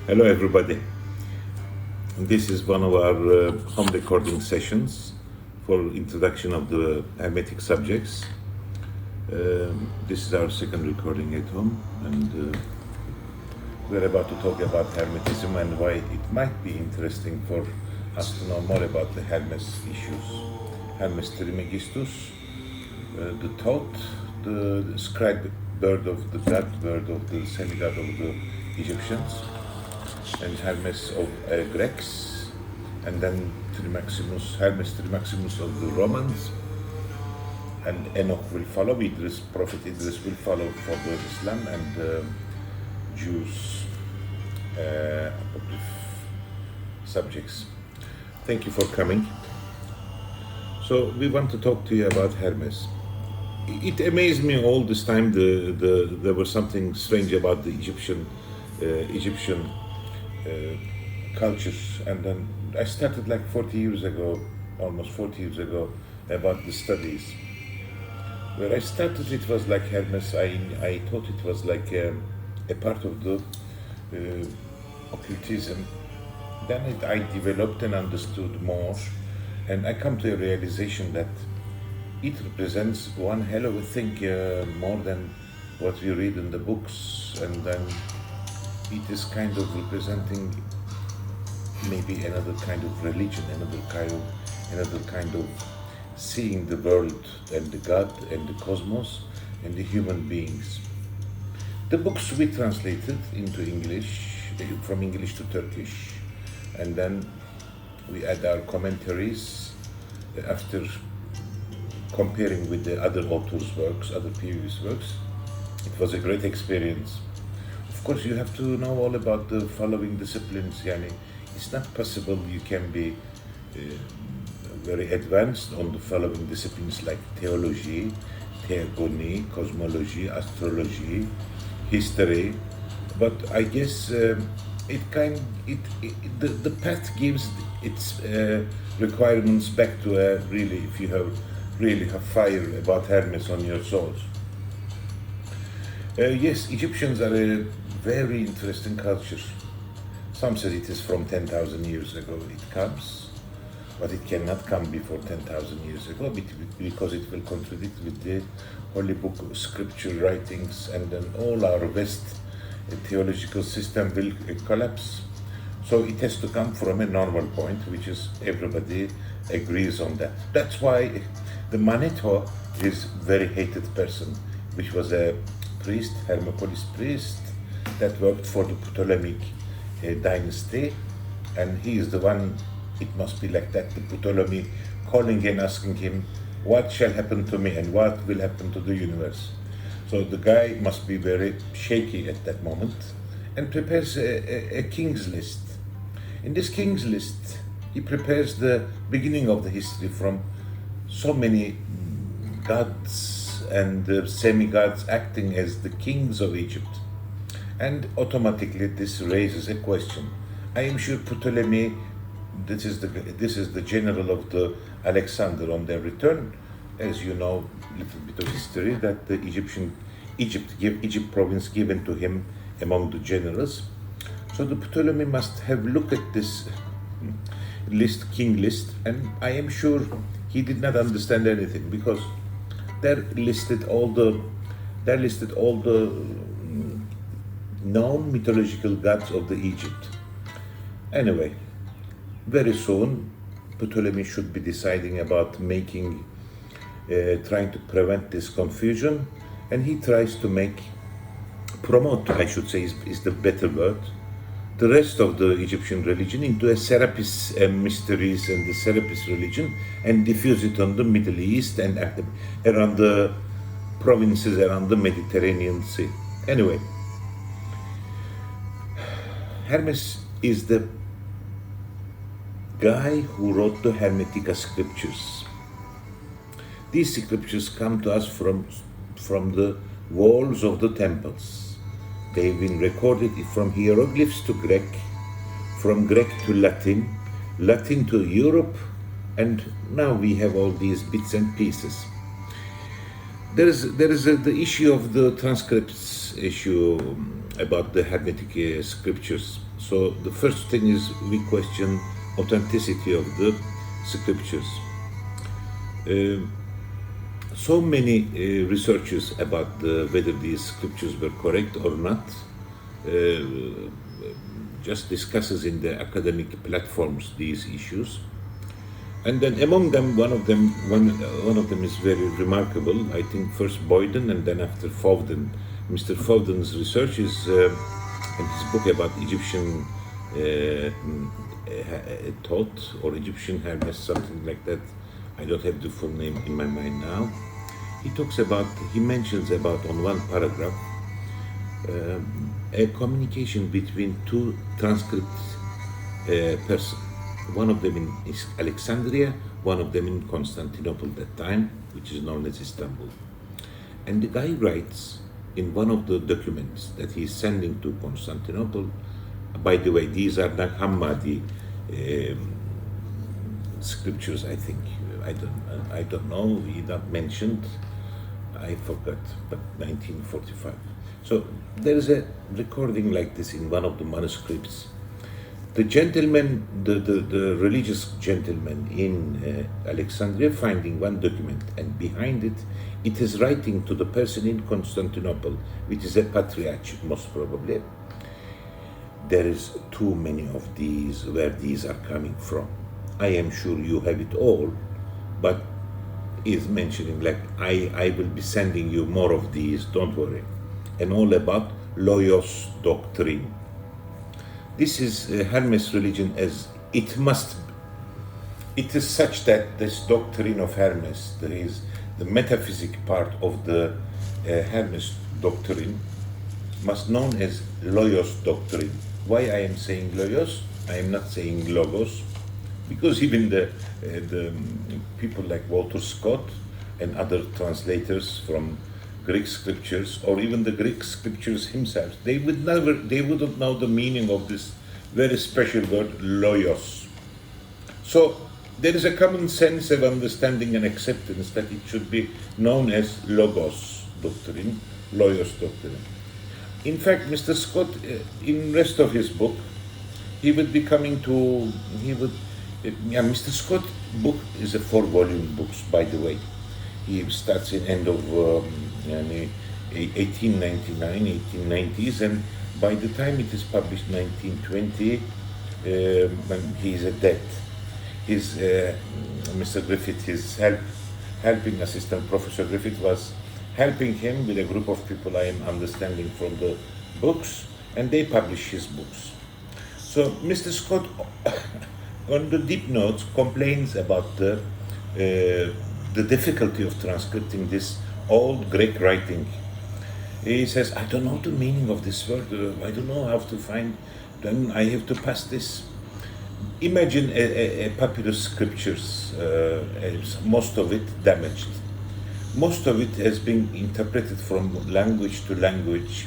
Hello, everybody. This is one of our home recording sessions for introduction of the Hermetic subjects. This is our second recording at home, and we're about to talk about Hermetism and why it might be interesting for us to know more about the Hermes issues. Hermes Trismegistus, the thought, the scribe bird of the god, bird of the semi-god of the Egyptians, and Hermes of Greeks, and then Hermes Trimaximus of the Romans, and Enoch will follow, Prophet Idris will follow for the Islam and Jews subjects. Thank you for coming. So we want to talk to you about Hermes. It amazed me all this time. There was something strange about the Egyptian culture, and then I started like 40 years ago, almost 40 years ago, about the studies. Where I started, it was like Hermes. I thought it was like a part of the occultism. Then I developed and understood more, and I come to a realization that it represents one hell of a thing, more than what we read in the books, and then it is kind of representing maybe another kind of religion, another kind of seeing the world and the God and the cosmos and the human beings. The books we translated into English, from English to Turkish, and then we add our commentaries after comparing with the other authors' works, other previous works. It was a great experience. Of course, you have to know all about the following disciplines. It's not possible you can be very advanced on the following disciplines like theology, theogony, cosmology, astrology, history. But I guess the path gives its requirements back to really, if you have fire about Hermes on your souls. Yes, Egyptians are a very interesting culture. Some say it is from 10,000 years ago it comes, but it cannot come before 10,000 years ago because it will contradict with the Holy Book scripture writings, and then all our West theological system will collapse. So it has to come from a normal point, which is everybody agrees on that. That's why the Manetho is very hated person, which was a priest, Hermopolis priest, that worked for the Ptolemaic dynasty, and he is the one, it must be like that, the Ptolemy calling and asking him, what shall happen to me and what will happen to the universe? So the guy must be very shaky at that moment and prepares a king's list. In this king's list, he prepares the beginning of the history from so many gods and semi-gods acting as the kings of Egypt. And automatically this raises a question. I am sure Ptolemy, this is the general of the Alexander on their return, as you know, a little bit of history, that the Egypt province given to him among the generals. So the Ptolemy must have looked at this king list, and I am sure he did not understand anything, because they're listed all the known mythological gods of the Egypt. Anyway, very soon Ptolemy should be deciding about trying to prevent this confusion, and he tries to promote, I should say is the better word, the rest of the Egyptian religion into a Serapis mysteries and the Serapis religion, and diffuse it on the Middle East and around the provinces around the Mediterranean Sea. Anyway, Hermes is the guy who wrote the Hermatıca Secrets. These scriptures come to us from the walls of the temples. They've been recorded from hieroglyphs to Greek, from Greek to Latin, Latin to Europe, and now we have all these bits and pieces. there is the issue of the transcripts issue about the Hermetic scriptures. So the first thing is we question authenticity of the scriptures. So many researches about whether these scriptures were correct or not just discusses in the academic platforms these issues. And then among them, one of them is very remarkable. I think first Boyden and then after Fowden. Mr. Fowden's research is in his book about Egyptian thought or Egyptian Hermes, something like that. I don't have the full name in my mind now. He mentions about on one paragraph a communication between two transcript persons. One of them in Alexandria, one of them in Constantinople that time, which is known as Istanbul. And the guy writes in one of the documents that he's sending to Constantinople, by the way, these are not Hammadi scriptures, I think. I don't know, he not mentioned, I forgot, but 1945. So there is a recording like this in one of the manuscripts. The gentleman, the religious gentleman in Alexandria finding one document, and behind it, it is writing to the person in Constantinople, which is a patriarch, most probably. There is too many of these, where these are coming from. I am sure you have it all, but is mentioning like, I will be sending you more of these, don't worry. And all about Loyos doctrine. This is Hermes religion as it must be. It is such that this doctrine of Hermes, there is the metaphysic part of the Hermes doctrine, must known as Loyos doctrine. Why I am saying Loyos? I am not saying Logos, because even the people like Walter Scott and other translators from Greek scriptures, or even the Greek scriptures himself, they wouldn't know the meaning of this very special word, loyos. So there is a common sense of understanding and acceptance that it should be known as logos doctrine, loyos doctrine. In fact, Mr. Scott, in rest of his book, Mr. Scott's book is a 4-volume book, by the way. He starts in end of 1899, 1890s, and by the time it is published, 1920, when he is dead, Mr. Griffith, his helping assistant, Professor Griffith, was helping him with a group of people, I am understanding from the books, and they publish his books. So Mr. Scott, on the deep notes, complains about the difficulty of transcripting this old Greek writing. He says, I don't know the meaning of this word, I don't know how to find, then I have to pass this. Imagine a papyrus scriptures, most of it damaged. Most of it has been interpreted from language to language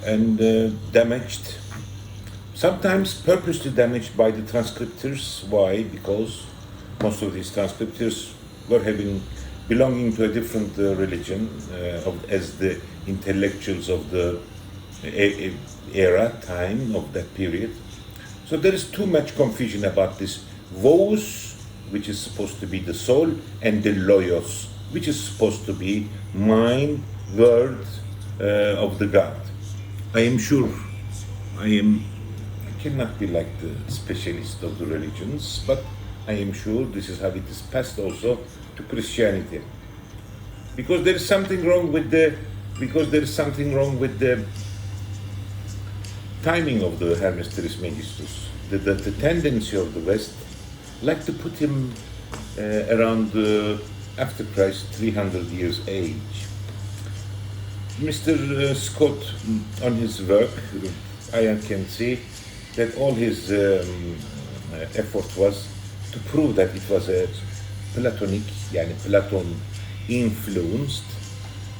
and damaged. Sometimes purposely damaged by the transcriptors. Why? Because most of these transcriptors were belonging to a different religion as the intellectuals of the time of that period. So there is too much confusion about this vos, which is supposed to be the soul, and the loyos, which is supposed to be mind, word of the God. I am sure, I cannot be like the specialist of the religions, but I am sure this is how it is passed also to Christianity. Because there is something wrong with the timing of the Hermes Trismegistus. The tendency of the West like to put him around after Christ 300 years age. Mr. Scott, on his work, I can see that all his effort was to prove that it was a Platonic, Platon influenced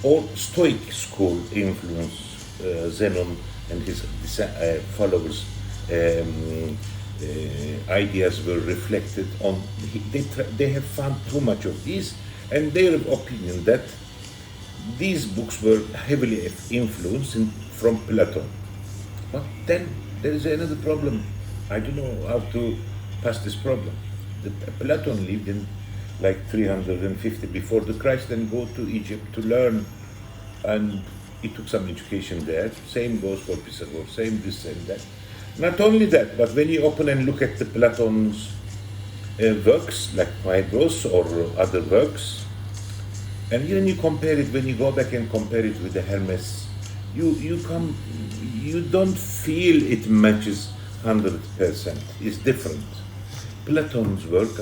or Stoic school influenced Zenon and his followers. Ideas were reflected on. They have found too much of these, and their opinion that these books were heavily influenced from Plato. But then there is another problem. I don't know how to pass this problem. Platon lived in like 350 before the Christ, and go to Egypt to learn, and he took some education there. Same goes for Pythagoras, same this, same that. Not only that, but when you open and look at the Platon's works, like Phaedrus or other works, and when you compare it, when you go back and compare it with the Hermes, you don't feel it matches 100%. It's different. Platon's work,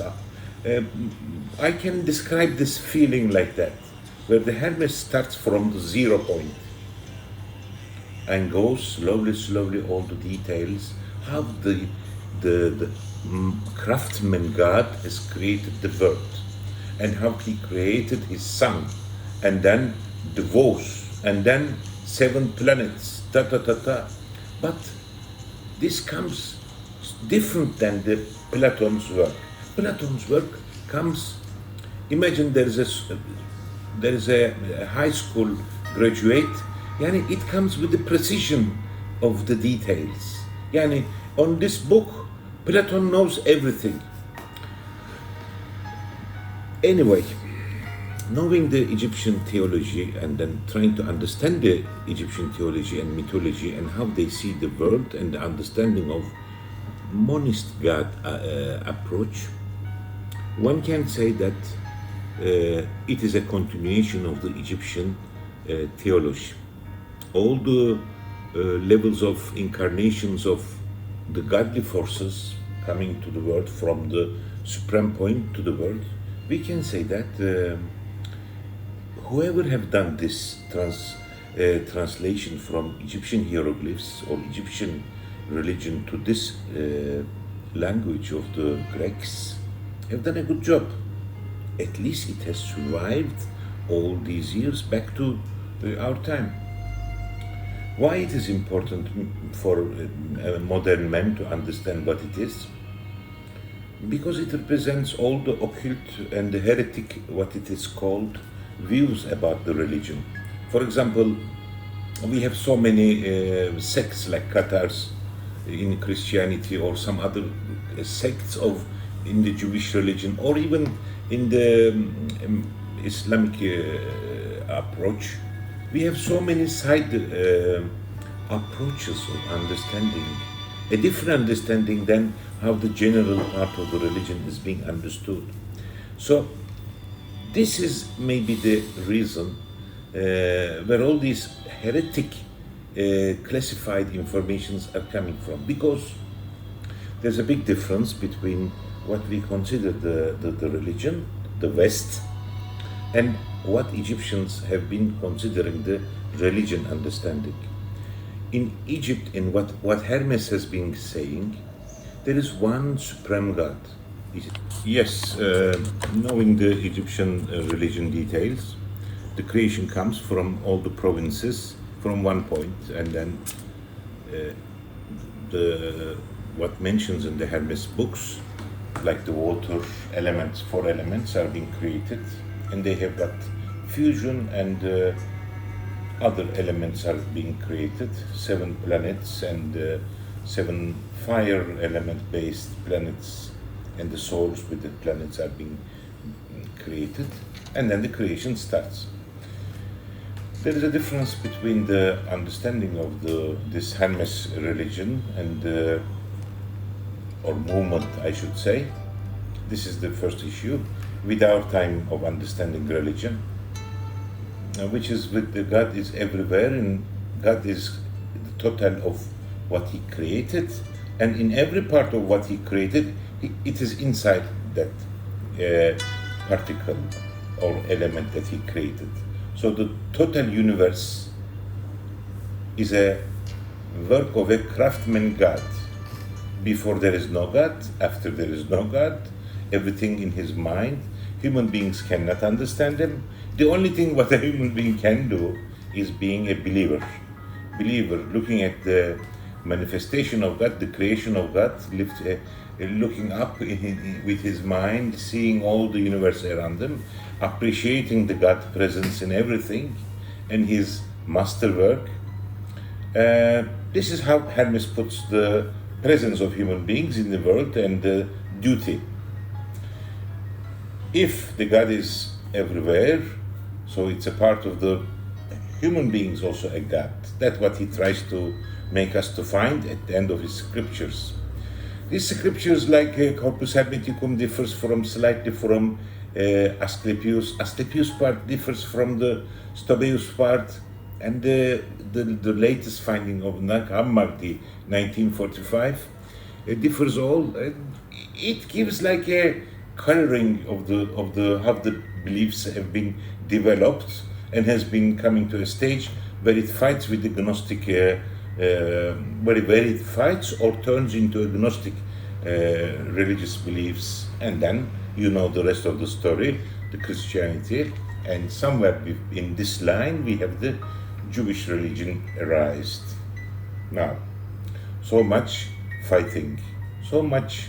I can describe this feeling like that, where the Hermes starts from the 0 point and goes slowly, all the details, how the craftsman God has created the world, and how he created his sun, and then the vows, and then 7 planets, But this comes different than the Platon's work. Platon's work comes, imagine there is a high school graduate, yani it comes with the precision of the details. Yani on this book, Platon knows everything. Anyway, knowing the Egyptian theology and then trying to understand the Egyptian theology and mythology and how they see the world and the understanding of monist God approach, one can say that it is a continuation of the Egyptian theology. All the levels of incarnations of the godly forces coming to the world from the supreme point to the world, we can say that whoever have done this translation from Egyptian hieroglyphs or Egyptian religion to this language of the Greeks have done a good job. At least it has survived all these years back to our time. Why it is important for a modern man to understand what it is? Because it represents all the occult and the heretic, what it is called, views about the religion. For example, we have so many sects like Cathars in Christianity, or some other sects in the Jewish religion, or even in the Islamic approach. We have so many side approaches of understanding, a different understanding than how the general part of the religion is being understood. So this is maybe the reason where all these heretic classified informations are coming from, because there's a big difference between what we consider the religion, the West, and what Egyptians have been considering the religion understanding. In Egypt, in what Hermes has been saying, there is one supreme God. Yes, knowing the Egyptian religion details, the creation comes from all the provinces from one point, and then what mentions in the Hermes books, like the water elements, 4 elements are being created, and they have got fusion, and other elements are being created, 7 planets and 7 fire element based planets, and the souls with the planets are being created, and then the creation starts. There is a difference between the understanding of this Hermes religion and or movement, I should say. This is the first issue, with our time of understanding religion, which is with the God is everywhere, and God is the total of what He created, and in every part of what He created, it is inside that particle or element that He created. So the total universe is a work of a craftsman God. Before there is no God, after there is no God, everything in His mind. Human beings cannot understand Him. The only thing what a human being can do is being a believer, looking at the manifestation of God, the creation of God, looking up with his mind, seeing all the universe around him, appreciating the God presence in everything, and his masterwork. This is how Hermes puts the presence of human beings in the world and the duty. If the God is everywhere, so it's a part of the human beings also a God. That's what he tries to make us to find at the end of his scriptures. These scriptures, like Corpus Hermeticum, differs slightly from Asclepius. Asclepius part differs from the Stobaeus part, and the latest finding of Nag Hammadi, 1945, it differs all. It gives like a coloring of the how the beliefs have been developed and has been coming to a stage where it fights with the Gnostic, where it fights or turns into agnostic religious beliefs, and then you know the rest of the story, the Christianity, and somewhere in this line we have the Jewish religion arised. Now, so much fighting, so much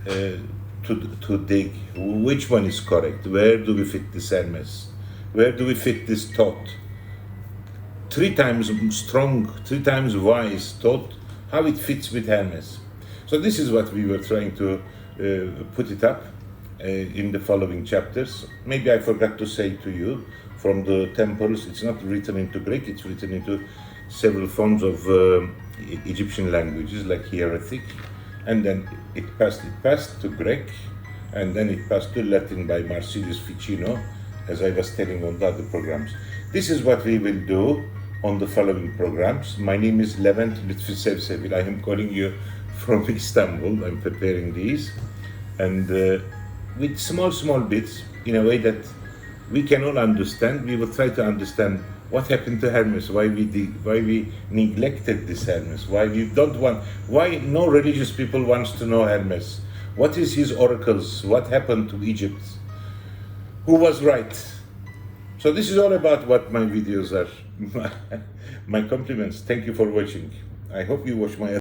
to dig. Which one is correct? Where do we fit this Hermes? Where do we fit this thought? 3 times strong, 3 times wise thought, how it fits with Hermes. So this is what we were trying to put it up in the following chapters. Maybe I forgot to say to you, from the temples, it's not written into Greek, it's written into several forms of Egyptian languages, like Hieratic, and then it passed to Greek, and then it passed to Latin by Marsilius Ficino, as I was telling on the other programs. This is what we will do on the following programs. My name is Levent Lütfi Sevsevil. I am calling you from Istanbul. I'm preparing these, and with small bits, in a way that we can all understand. We will try to understand what happened to Hermes, why we neglected this Hermes, why no religious people wants to know Hermes, what is his oracles, what happened to Egypt, who was right. So this is all about what my videos are. My compliments. Thank you for watching. I hope you watch my